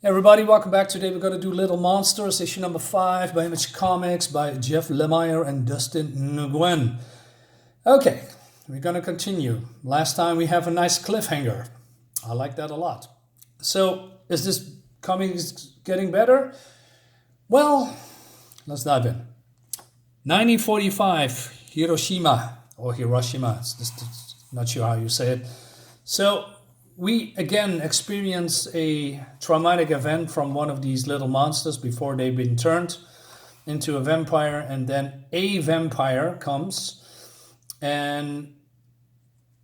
Hey everybody, welcome back. Today we're going to do Little Monsters, issue number 5 by Image Comics by Jeff Lemire and Dustin Nguyen. Okay, we're going to continue. Last time we have a nice cliffhanger. I like that a lot. So, is this comics getting better? Well, let's dive in. 1945, Hiroshima, or Hiroshima, not sure how you say it. So, we again experience a traumatic event from one of these little monsters before they've been turned into a vampire, and then a vampire comes, and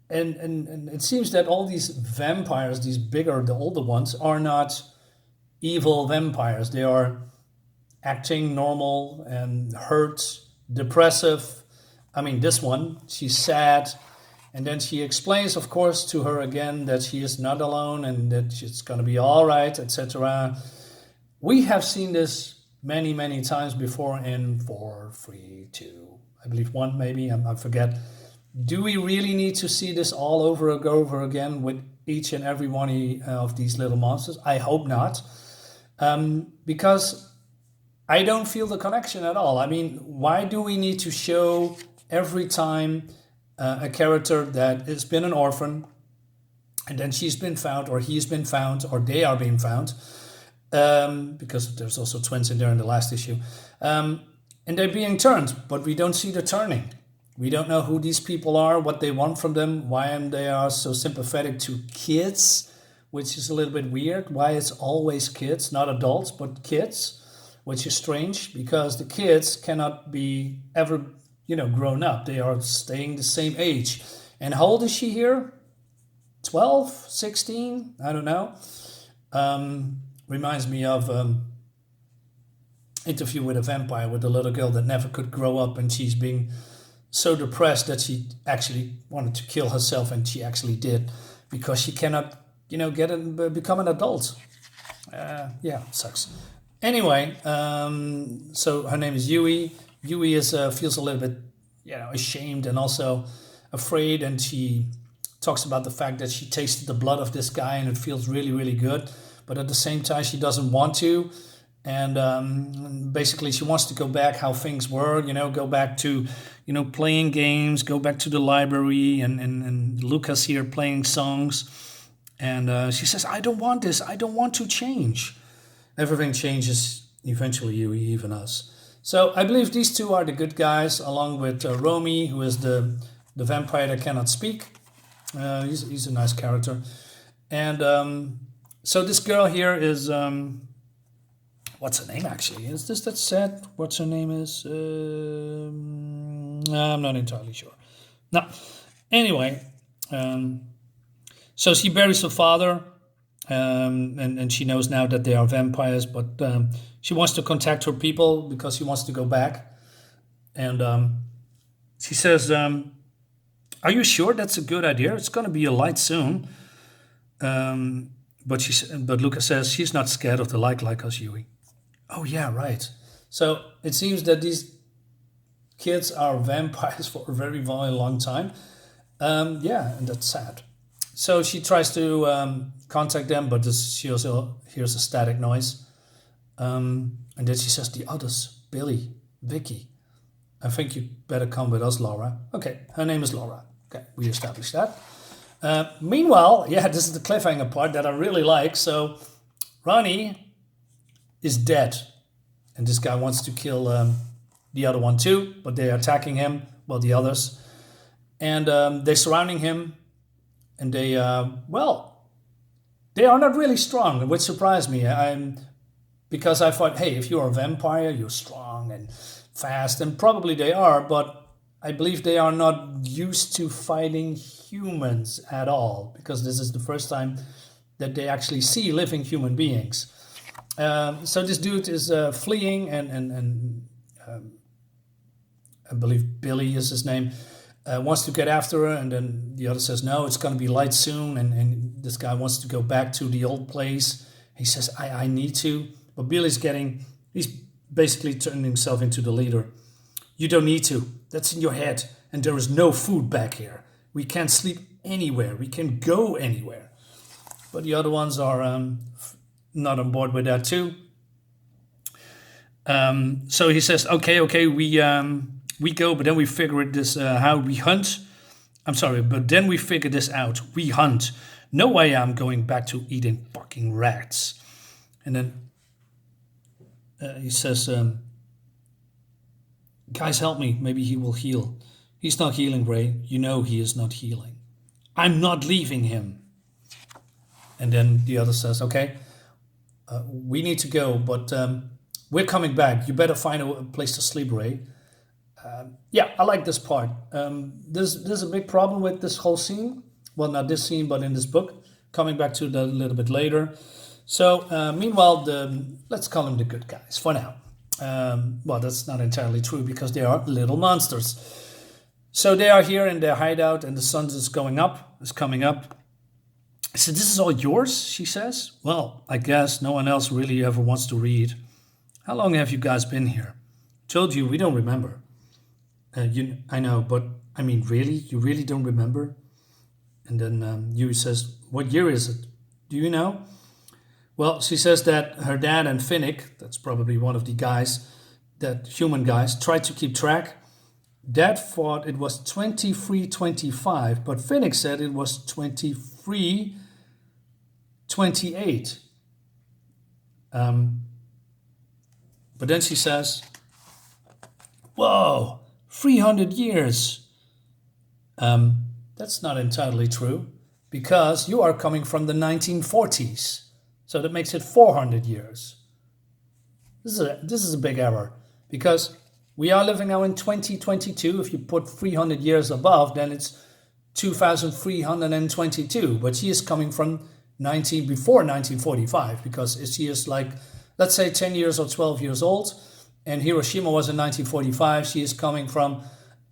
it seems that all these vampires, these bigger, the older ones, are not evil vampires. They are acting normal and hurt, depressive. I mean, this one, she's sad. And then she explains, of course, to her again that she is not alone and that it's going to be all right, etc. We have seen this many, many times before in 4, 3, 2, I believe 1 maybe, I forget. Do we really need to see this all over again with each and every one of these little monsters? I hope not, because I don't feel the connection at all. I mean, why do we need to show every time a character that has been an orphan, and then she's been found, or he's been found, or they are being found, because there's also twins in there in the last issue, and they're being turned, but we don't see the turning. We don't know who these people are, what they want from them, why they are so sympathetic to kids, which is a little bit weird. Why it's always kids, not adults, but kids, which is strange, because the kids cannot be ever grown up. They are staying the same age. And how old is she here? 12, 16? I don't know. Reminds me of Interview with a Vampire, with the little girl that never could grow up, and she's being so depressed that she actually wanted to kill herself, and she actually did, because she cannot, become an adult. Yeah, sucks. Anyway, so her name is Yui. Yui feels a little bit, ashamed and also afraid, and she talks about the fact that she tasted the blood of this guy and it feels really, really good, but at the same time she doesn't want to, and basically she wants to go back how things were, go back to, playing games, go back to the library, and Lucas here playing songs, and she says, I don't want this, I don't want to change. Everything changes eventually, Yui, even us. So I believe these two are the good guys, along with Romy, who is the vampire that cannot speak. He's a nice character. And so this girl here is, what's her name actually? Is this that sad? What's her name is? I'm not entirely sure. No. Anyway, so she buries her father. And she knows now that they are vampires, but she wants to contact her people because she wants to go back. And she says, are you sure that's a good idea? It's going to be a light soon. But Lucas says she's not scared of the light like us, Yui. Oh, yeah, right. So it seems that these kids are vampires for a very, very long time. Yeah, and that's sad. So she tries to contact them, but she also hears a static noise. And then she says, the others, Billy, Vicky, I think you better come with us, Laura. Okay, her name is Laura. Okay, we established that. Meanwhile, this is the cliffhanger part that I really like. So Ronnie is dead. And this guy wants to kill the other one too, but they're attacking him, the others. And they're surrounding him. And they are not really strong, which surprised me. Because I thought, hey, if you're a vampire, you're strong and fast, and probably they are, but I believe they are not used to fighting humans at all, because this is the first time that they actually see living human beings. So this dude is fleeing, and I believe Billy is his name. Wants to get after her, and then the other says, no, it's going to be light soon, and this guy wants to go back to the old place. He says, I need to, but Billy's he's basically turning himself into the leader. You don't need to, that's in your head, and there is no food back here. We can't sleep anywhere, we can go anywhere. But the other ones are not on board with that too. So he says, okay, we go, but then we figure this how we hunt. I'm sorry, but then we figure this out. We hunt. No way I'm going back to eating fucking rats. And then he says, guys, help me. Maybe he will heal. He's not healing, Ray. You know he is not healing. I'm not leaving him. And then the other says, okay, we need to go, but we're coming back. You better find a place to sleep, Ray. Yeah, I like this part. There's a big problem with this whole scene. Well, not this scene, but in this book. Coming back to that a little bit later. So, meanwhile, let's call them the good guys for now. Well, that's not entirely true because they are little monsters. So they are here in their hideout and the sun is coming up. So this is all yours, she says. Well, I guess no one else really ever wants to read. How long have you guys been here? Told you, we don't remember. I know, but I mean, really? You really don't remember? And then Yui says, what year is it? Do you know? Well, she says that her dad and Finnick, that's probably one of the guys, that human guys, tried to keep track. Dad thought it was 2325, but Finnick said it was 2328. But then she says, whoa, 300 years. That's not entirely true because you are coming from the 1940s. So that makes it 400 years. This is a big error because we are living now in 2022. If you put 300 years above, then it's 2322. But she is coming from before 1945 because she is like, let's say 10 years or 12 years old. And Hiroshima was in 1945. She is coming from,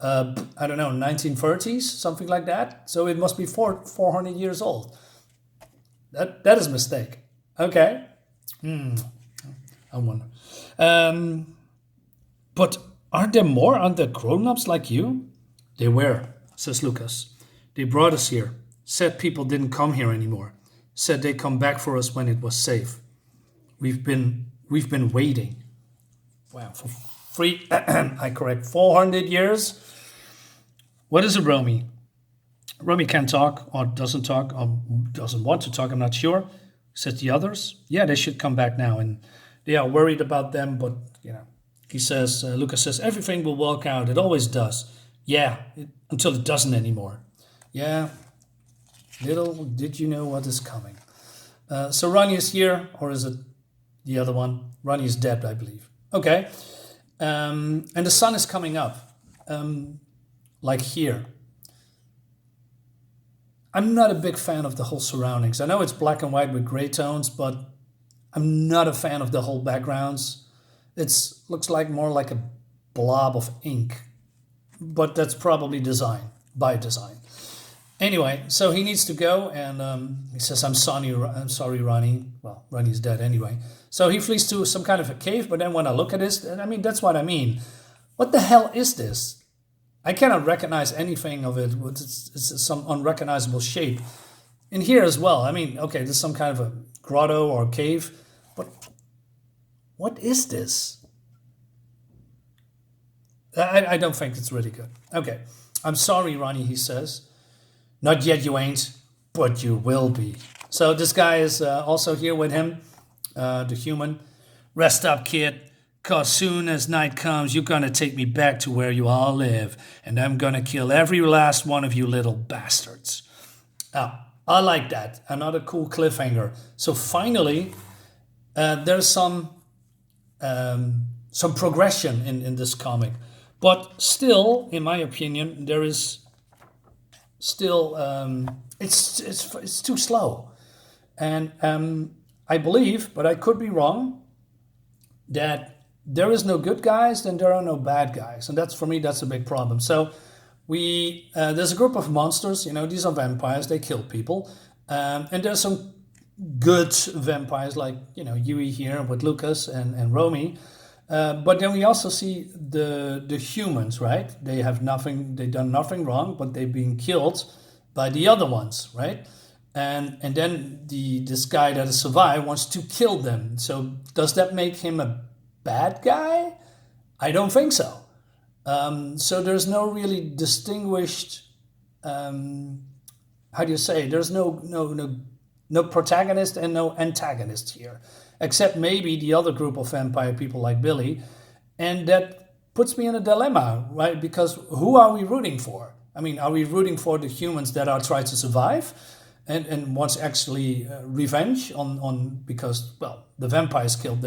1930s, something like that. So it must be 400 years old. That is a mistake. Okay. I wonder. But aren't there more? Aren't there grown-ups like you? They were, says Lucas. They brought us here. Said people didn't come here anymore. Said they'd come back for us when it was safe. We've been waiting. Wow, for 400 years. What is a Romy? Romy can't talk or doesn't talk or doesn't want to talk, I'm not sure. Says the others. Yeah, they should come back now. And they are worried about them, but, he says, Lucas says, everything will work out. It always does. Yeah, until it doesn't anymore. Yeah, little did you know what is coming. So Ronnie is here, or is it the other one? Ronnie is dead, I believe. Okay. And the sun is coming up. Like here. I'm not a big fan of the whole surroundings. I know it's black and white with gray tones, but I'm not a fan of the whole backgrounds. It looks like more like a blob of ink. But that's probably by design. Anyway, so he needs to go, and he says, I'm sorry, Ronnie. Well, Ronnie's dead anyway. So he flees to some kind of a cave, but then when I look at this, that's what I mean. What the hell is this? I cannot recognize anything of it. It's some unrecognizable shape. In here as well, okay, there's some kind of a grotto or cave, but what is this? I don't think it's really good. Okay, I'm sorry, Ronnie, he says. Not yet you ain't, but you will be. So this guy is also here with him, the human. Rest up, kid. Cause soon as night comes, you're gonna take me back to where you all live, and I'm gonna kill every last one of you little bastards. I like that. Another cool cliffhanger. So finally, there's some progression in this comic, but still, in my opinion, there is still it's too slow, and I believe, but I could be wrong, that there is no good guys, then there are no bad guys. And for me, that's a big problem. So there's a group of monsters, these are vampires, they kill people. And there's some good vampires like, Yui here with Lucas and Romy. But then we also see the humans, right? They've done nothing wrong, but they've been killed by the other ones, right? and then this guy that has survived wants to kill them. So does that make him a bad guy? I don't think so. So there's no really distinguished, how do you say? There's no protagonist and no antagonist here, except maybe the other group of vampire people like Billy, and that puts me in a dilemma, right? Because who are we rooting for? I mean, are we rooting for the humans that are trying to survive and wants actually revenge on because, well, the vampires killed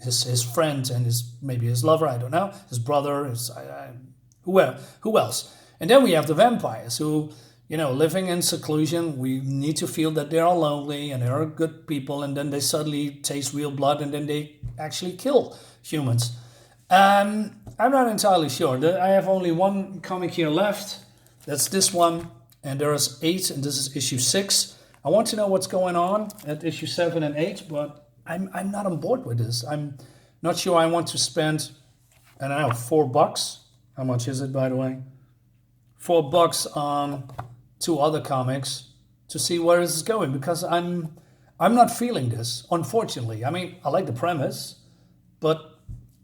his friend and maybe his lover, I don't know, his brother, who else? And then we have the vampires who, living in seclusion, we need to feel that they are lonely and they are good people, and then they suddenly taste real blood and then they actually kill humans. I'm not entirely sure. I have only one comic here left. That's this one, and there is 8, and this is issue 6. I want to know what's going on at issue 7 and 8, but I'm not on board with this. I'm not sure I want to spend, I don't know, $4. How much is it, by the way? $4 on 2 other comics to see where this is going, because I'm not feeling this, unfortunately. I mean, I like the premise, but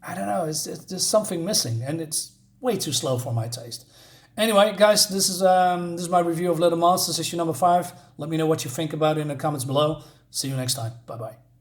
I don't know, there's something missing, and it's way too slow for my taste. Anyway, guys, this is my review of Little Monsters, issue number 5. Let me know what you think about it in the comments below. See you next time. Bye-bye.